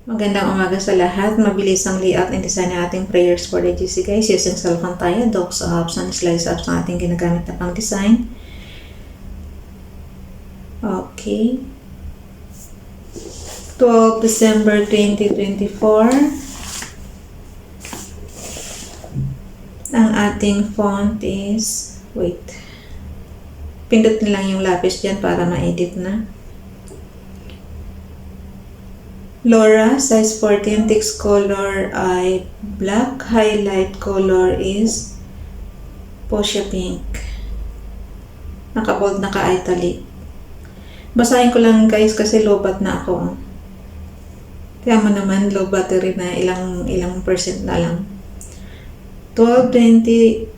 Magandang umaga sa lahat. Mabilis ang layout and design ng ating prayers for the GC guys. Using cellphone tayo, docs apps, and slides apps na ating ginagamit na pang design. Okay. 12 December 2024. Ang ating font is, wait. Pindot na lang yung lapis dyan para ma-edit na. Laura, size 14, text color ay black, highlight color is fuchsia pink. Naka-bold, naka-italic. Basahin ko lang guys kasi low-bat na ako. Kaya mo naman low battery na ilang percent na lang. 12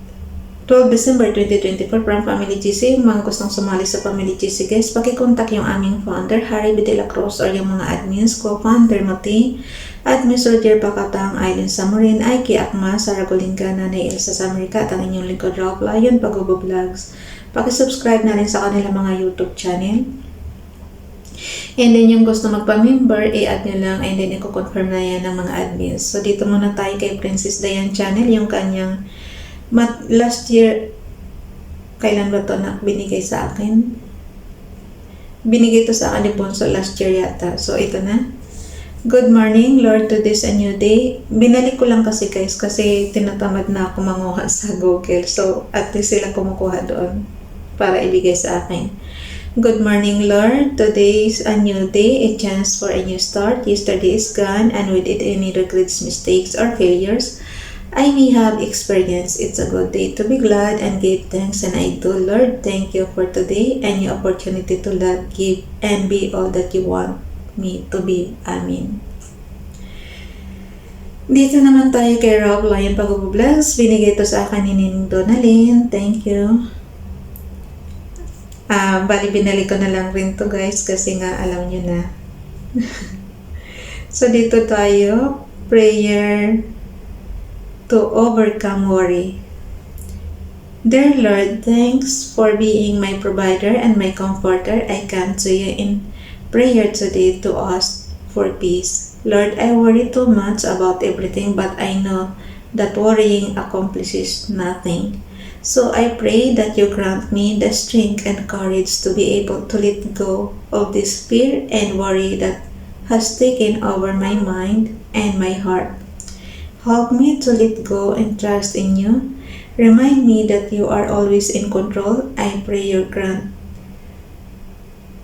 December 2024 from Family GC. Mga gustong sumali sa Family GC guys, pakikontak yung aming founder, Harry B. De La Cruz, or yung mga admins, co-founder Mati, admins Roger Pakatang, Aileen Samurin, Aiki Akma, Sara Golinga, Nanay Elsa Samarika, at ang inyong lingkod Ralph Lion, Pagobo Vlogs. Pakisubscribe na rin sa kanilang mga YouTube channel. And then yung gusto magpa-member, i-add nyo lang and then i-confirm na yan ng mga admins. So dito muna tayo kay Princess Diane Channel, yung kanyang last year, kailan ba ito na binigay sa akin? Binigay ito sa akin ni Bonso last year yata. So, ito na. Good morning, Lord, to this a new day. Binalik ko lang kasi guys, kasi tinatamad na ako manguha sa Google. So, at least sila kumukuha doon para ibigay sa akin. Good morning, Lord. Today is a new day, a chance for a new start. Yesterday is gone, and with it any regrets, mistakes, or failures I may have experienced. It's a good day to be glad and give thanks, and I do, Lord, thank you for today and your opportunity to love, give, and be all that you want me to be. Amen. Dito naman tayo kay Rob Lion Pagobo Vlogs. Binigay ito sa akin ni Nining Donalyn. Thank you. Bali binalik ko na lang rin to guys kasi nga alam nyo na. So dito tayo, prayer to overcome worry. Dear Lord, thanks for being my provider and my comforter. I come to you in prayer today to ask for peace. Lord, I worry too much about everything, but I know that worrying accomplishes nothing. So I pray that you grant me the strength and courage to be able to let go of this fear and worry that has taken over my mind and my heart. Help me to let go and trust in you. Remind me that you are always in control. I pray you grant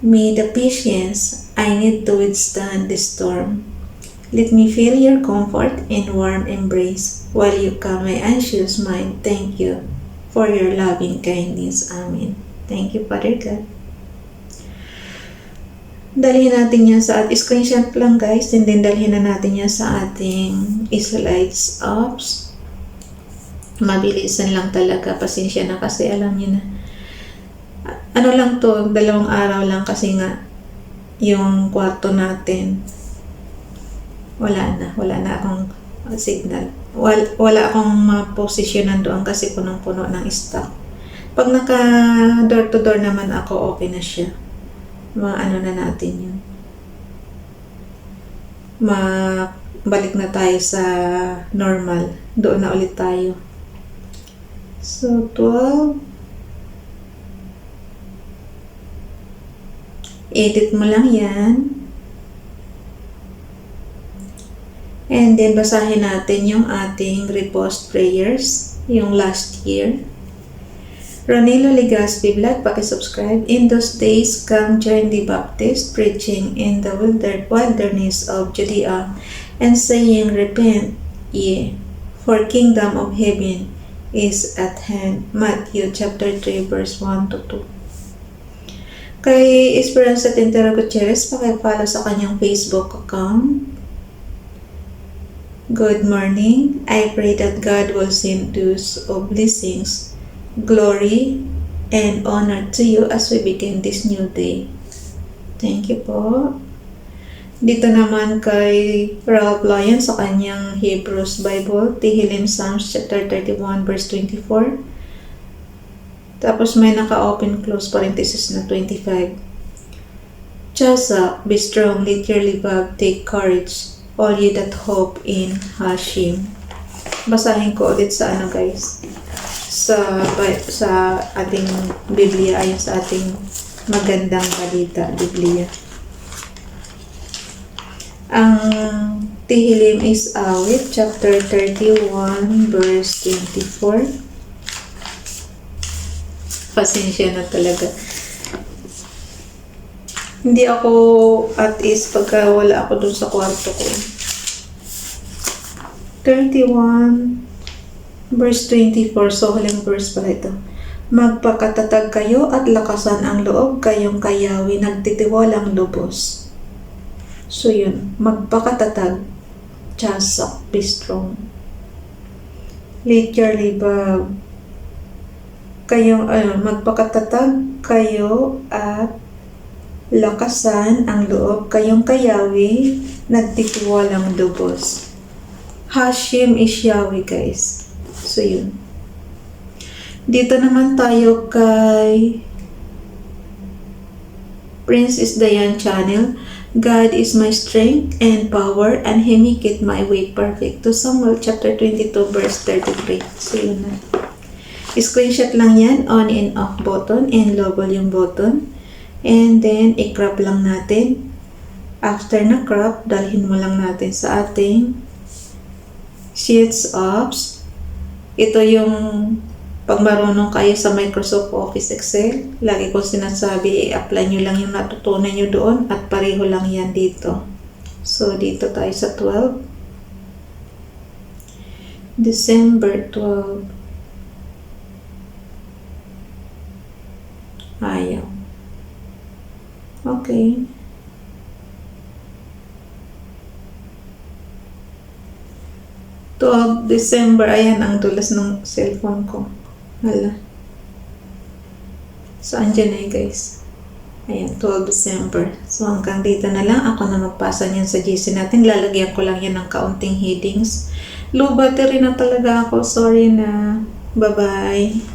me the patience I need to withstand the storm. Let me feel your comfort and warm embrace while you calm my anxious mind. Thank you for your loving kindness. Amen. Thank you, Father God. Dalhin natin yan sa screenshot lang guys, and then dalhin na natin yan sa ating slides apps. Mabilisan lang talaga, pasensya na kasi alam niyo na. Ano lang to, 2 araw lang kasi nga yung kwarto natin wala na akong signal. Wala akong maposisyonan doon kasi punong-puno ng stock. Pag naka door to door naman ako, okay na siya. Maano na natin yun. Balik na tayo sa normal. Doon na ulit tayo. So, 12. Edit mo lang yan. And then, basahin natin yung ating repost prayers. Yung last year. Ronilo Legaspi Vlog, pakisubscribe. In those days, come John the Baptist, preaching in the wilderness of Judea, and saying, Repent ye, for kingdom of heaven is at hand. Matthew chapter 3, verse 1 to 2. Kay Esperanza Tintero Gutierrez, pakipollow sa kanyang Facebook account. Good morning. I pray that God will send us of blessings, glory, and honor to you as we begin this new day. Thank you po. Dito naman kay Ralph Lion sa kanyang Hebrews Bible, Tehillim Psalms chapter 31 verse 24. Tapos may naka-open close parenthesis na 25. Chasa, be strong, let your live, take courage. all ye that hope in Hashim. Basahin ko ulit sa ano guys, sa ating Biblia, ayon sa ating magandang balita, Biblia. Ang Tehillim is awit, chapter 31, verse 24. Pasensya na talaga. Hindi ako at ease pagka wala ako dun sa kwarto ko. 31, verse 24. So, huling verse pala ito. Magpakatatag kayo at lakasan ang loob kayong kayawi nagtitiwalang lubos. So, yun. Magpakatatag. Just be strong. Let your libag. Kayong, magpakatatag kayo at lakasan ang loob kayong kayawi nagtitiwalang lubos. Hashim is Yahweh guys. So yun. Dito naman tayo kay Princess Diane Channel. God is my strength and power and He maketh my way perfect. To Samuel chapter 22 verse 33. So yun na. Screenshot lang yan. On and off button and low volume button. And then i-crop lang natin. After na crop, dalhin mo lang natin sa ating sheets apps. Ito yung pag marunong kayo sa Microsoft Office Excel, lagi ko sinasabi, i-apply nyo lang yung natutunan nyo doon at pareho lang yan dito. So, dito tayo sa 12. December 12. Ayaw. Okay. December, ayan ang dulas ng cellphone ko. Hala. So, andyan na guys. Ayan, 12 December. So, hanggang dito na lang. Ako na magpasa niyan sa GC natin. Lalagyan ko lang yan ng kaunting headings. Low battery na talaga ako. Sorry na. Bye-bye.